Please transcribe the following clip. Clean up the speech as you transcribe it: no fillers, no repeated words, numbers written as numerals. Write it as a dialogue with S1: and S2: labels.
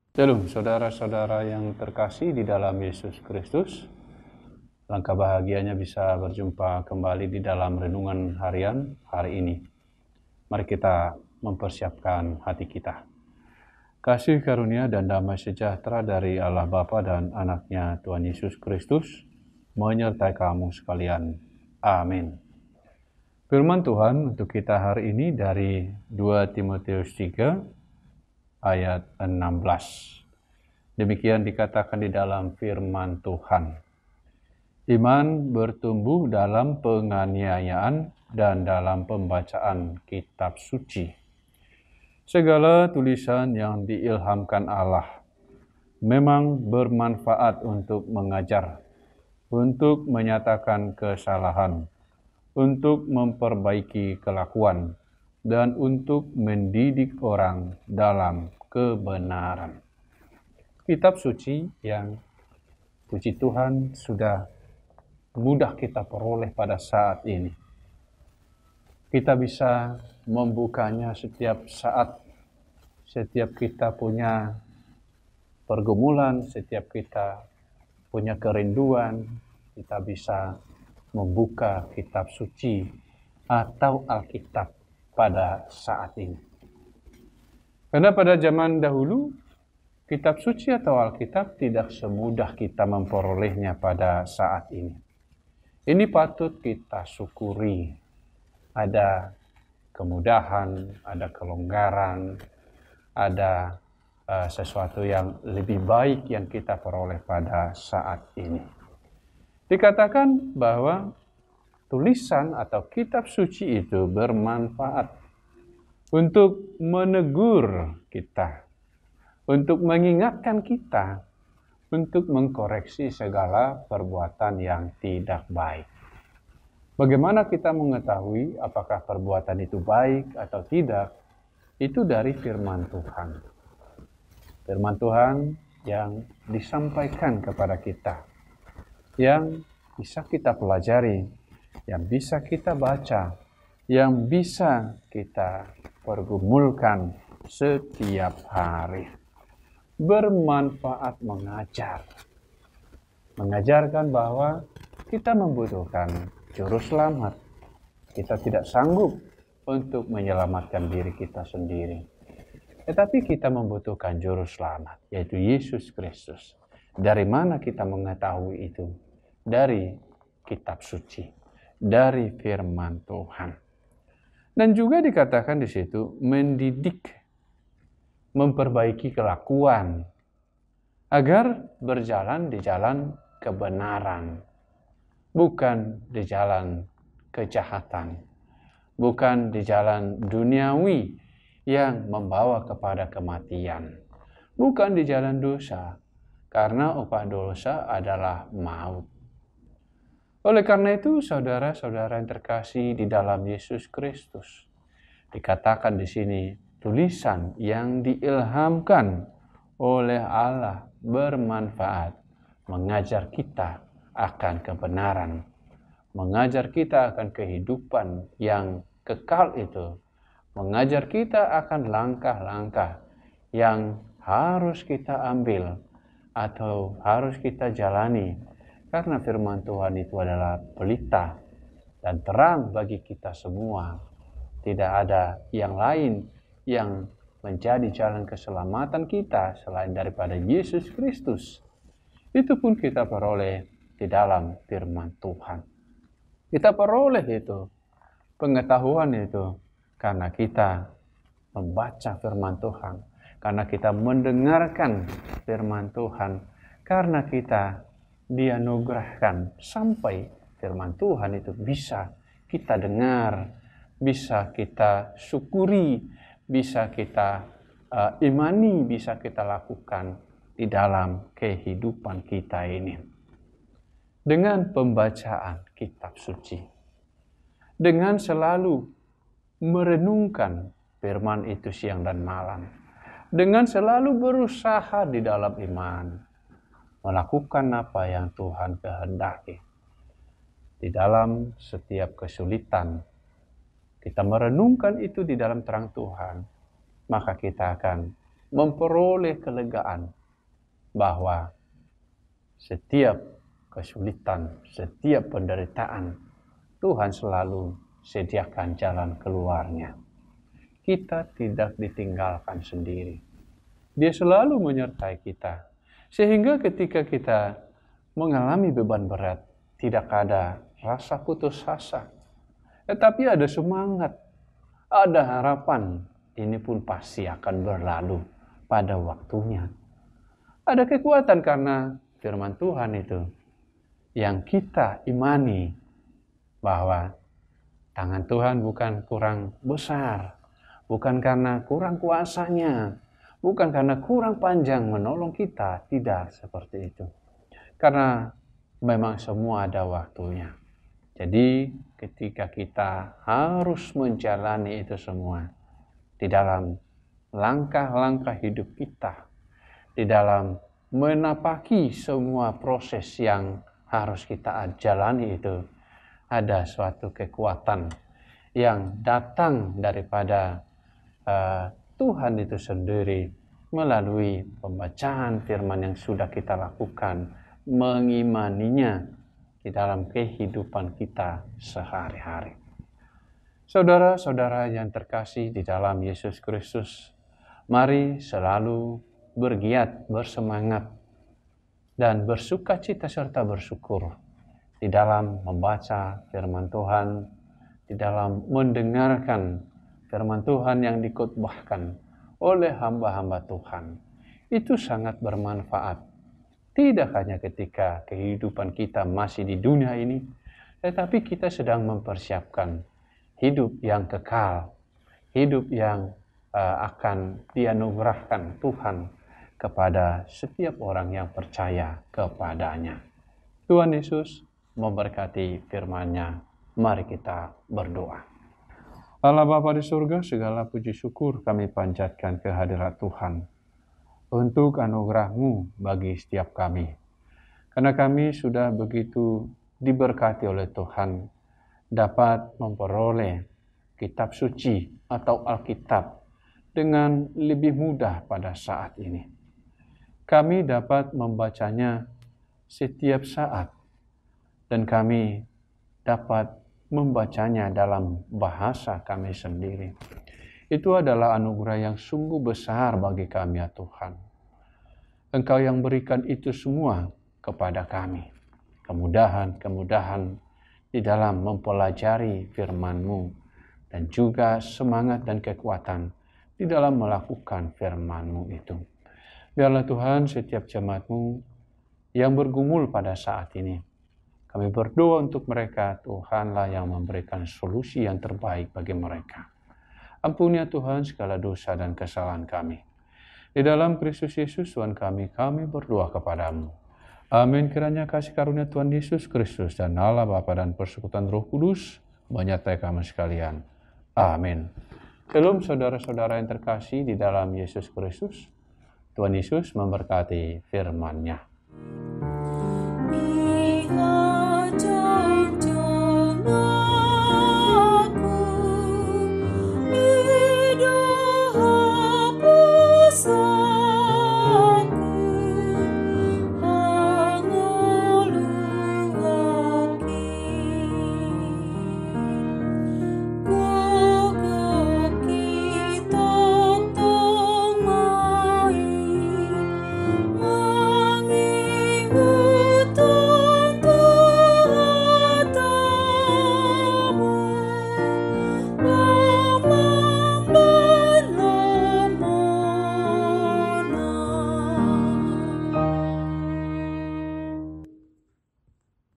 S1: Shalom, saudara-saudara yang terkasih di dalam Yesus Kristus. Langkah bahagianya bisa berjumpa kembali di dalam renungan harian hari ini. Mari kita mempersiapkan hati kita. Kasih karunia dan damai sejahtera dari Allah Bapa dan anaknya Tuhan Yesus Kristus menyertai kamu sekalian. Amin. Firman Tuhan untuk kita hari ini dari 2 Timotius 3 ayat 16. Demikian dikatakan di dalam firman Tuhan. Iman bertumbuh dalam penganiayaan dan dalam pembacaan kitab suci. Segala tulisan yang diilhamkan Allah memang bermanfaat untuk mengajar, untuk menyatakan kesalahan, untuk memperbaiki kelakuan, dan untuk mendidik orang dalam kebenaran. Kitab suci yang puji Tuhan sudah mudah kita peroleh pada saat ini. Kita bisa membukanya setiap saat, setiap kita punya pergumulan, setiap kita punya kerinduan, kita bisa membuka kitab suci atau Alkitab pada saat ini. Karena pada zaman dahulu, kitab suci atau Alkitab tidak semudah kita memperolehnya pada saat ini. Ini patut kita syukuri. Ada kemudahan, ada kelonggaran, ada sesuatu yang lebih baik yang kita peroleh pada saat ini. Dikatakan bahwa tulisan atau kitab suci itu bermanfaat untuk menegur kita, untuk mengingatkan kita, untuk mengkoreksi segala perbuatan yang tidak baik. Bagaimana kita mengetahui apakah perbuatan itu baik atau tidak? Itu dari firman Tuhan. Firman Tuhan yang disampaikan kepada kita, yang bisa kita pelajari, yang bisa kita baca, yang bisa kita pergumulkan setiap hari. Bermanfaat mengajarkan bahwa kita membutuhkan juru selamat. Kita tidak sanggup untuk menyelamatkan diri kita sendiri, tetapi kita membutuhkan juru selamat, yaitu Yesus Kristus. Dari mana kita mengetahui itu? Dari kitab suci, dari firman Tuhan. Dan juga dikatakan di situ mendidik, memperbaiki kelakuan agar berjalan di jalan kebenaran, bukan di jalan kejahatan, bukan di jalan duniawi yang membawa kepada kematian, bukan di jalan dosa, karena upah dosa adalah maut. Oleh karena itu, saudara-saudara yang terkasih di dalam Yesus Kristus, dikatakan di sini, tulisan yang diilhamkan oleh Allah bermanfaat, mengajar kita akan kebenaran, mengajar kita akan kehidupan yang kekal itu, mengajar kita akan langkah-langkah yang harus kita ambil atau harus kita jalani, karena firman Tuhan itu adalah pelita dan terang bagi kita semua. Tidak ada yang lain yang menjadi jalan keselamatan kita selain daripada Yesus Kristus. Itu pun kita peroleh di dalam firman Tuhan. Kita peroleh itu, pengetahuan itu, karena kita membaca firman Tuhan, karena kita mendengarkan firman Tuhan, karena kita dianugerahkan sampai firman Tuhan itu bisa kita dengar, bisa kita syukuri, bisa kita imani, bisa kita lakukan di dalam kehidupan kita ini. Dengan pembacaan kitab suci, dengan selalu merenungkan firman itu siang dan malam, dengan selalu berusaha di dalam iman, melakukan apa yang Tuhan kehendaki. Di dalam setiap kesulitan, kita merenungkan itu di dalam terang Tuhan, maka kita akan memperoleh kelegaan bahwa setiap kesulitan, setiap penderitaan, Tuhan selalu sediakan jalan keluarnya. Kita tidak ditinggalkan sendiri. Dia selalu menyertai kita. Sehingga ketika kita mengalami beban berat, tidak ada rasa putus asa. Tetapi ada semangat, ada harapan. Ini pun pasti akan berlalu pada waktunya. Ada kekuatan karena firman Tuhan itu yang kita imani bahwa tangan Tuhan bukan kurang besar, bukan karena kurang kuasanya, bukan karena kurang panjang menolong kita, tidak seperti itu. Karena memang semua ada waktunya. Jadi ketika kita harus menjalani itu semua di dalam langkah-langkah hidup kita, di dalam menapaki semua proses yang harus kita jalani itu, ada suatu kekuatan yang datang daripada Tuhan itu sendiri melalui pembacaan firman yang sudah kita lakukan, mengimaninya di dalam kehidupan kita sehari-hari. Saudara-saudara yang terkasih di dalam Yesus Kristus, mari selalu bergiat, bersemangat, dan bersukacita serta bersyukur di dalam membaca firman Tuhan, di dalam mendengarkan firman Tuhan yang dikhotbahkan oleh hamba-hamba Tuhan. Itu sangat bermanfaat. Tidak hanya ketika kehidupan kita masih di dunia ini, tetapi kita sedang mempersiapkan hidup yang kekal, hidup yang akan dianugerahkan Tuhan kepada setiap orang yang percaya kepadanya. Tuhan Yesus memberkati firman-Nya. Mari kita berdoa. Allah Bapa di surga, segala puji syukur kami panjatkan ke hadirat Tuhan untuk anugerah-Mu bagi setiap kami. Karena kami sudah begitu diberkati oleh Tuhan, dapat memperoleh kitab suci atau Alkitab dengan lebih mudah pada saat ini. Kami dapat membacanya setiap saat, dan kami dapat membacanya dalam bahasa kami sendiri. Itu adalah anugerah yang sungguh besar bagi kami, ya Tuhan. Engkau yang berikan itu semua kepada kami. Kemudahan-kemudahan di dalam mempelajari firman-Mu, dan juga semangat dan kekuatan di dalam melakukan firman-Mu itu. Biarlah Tuhan setiap jemaat-Mu yang bergumul pada saat ini, kami berdoa untuk mereka, Tuhanlah yang memberikan solusi yang terbaik bagi mereka. Ampuni ya Tuhan segala dosa dan kesalahan kami. Di dalam Kristus Yesus Tuhan kami berdoa kepadamu. Amin. Kiranya kasih karunia Tuhan Yesus Kristus dan Allah Bapa dan persekutuan Roh Kudus menyertai kami sekalian. Amin. Shalom saudara-saudara yang terkasih di dalam Yesus Kristus. Tuhan Yesus memberkati firman-Nya.